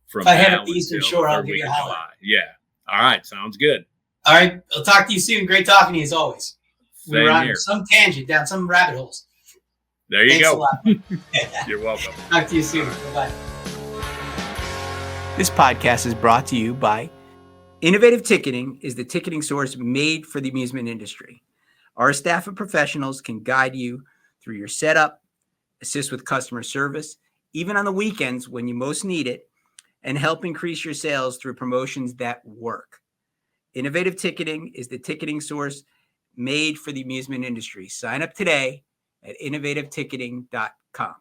from now if I head up the Eastern Shore, I'll give you a holler. Yeah. All right. Sounds good. All right. I'll talk to you soon. Great talking to you as always. Same We're on here. some tangent down some rabbit holes. There you Thanks go. a lot. You're welcome. Talk to you soon. Bye-bye. This podcast is brought to you by Innovative Ticketing is the ticketing source made for the amusement industry. Our staff of professionals can guide you through your setup, assist with customer service, even on the weekends when you most need it, and help increase your sales through promotions that work. Innovative Ticketing is the ticketing source made for the amusement industry. Sign up today at innovativeticketing.com.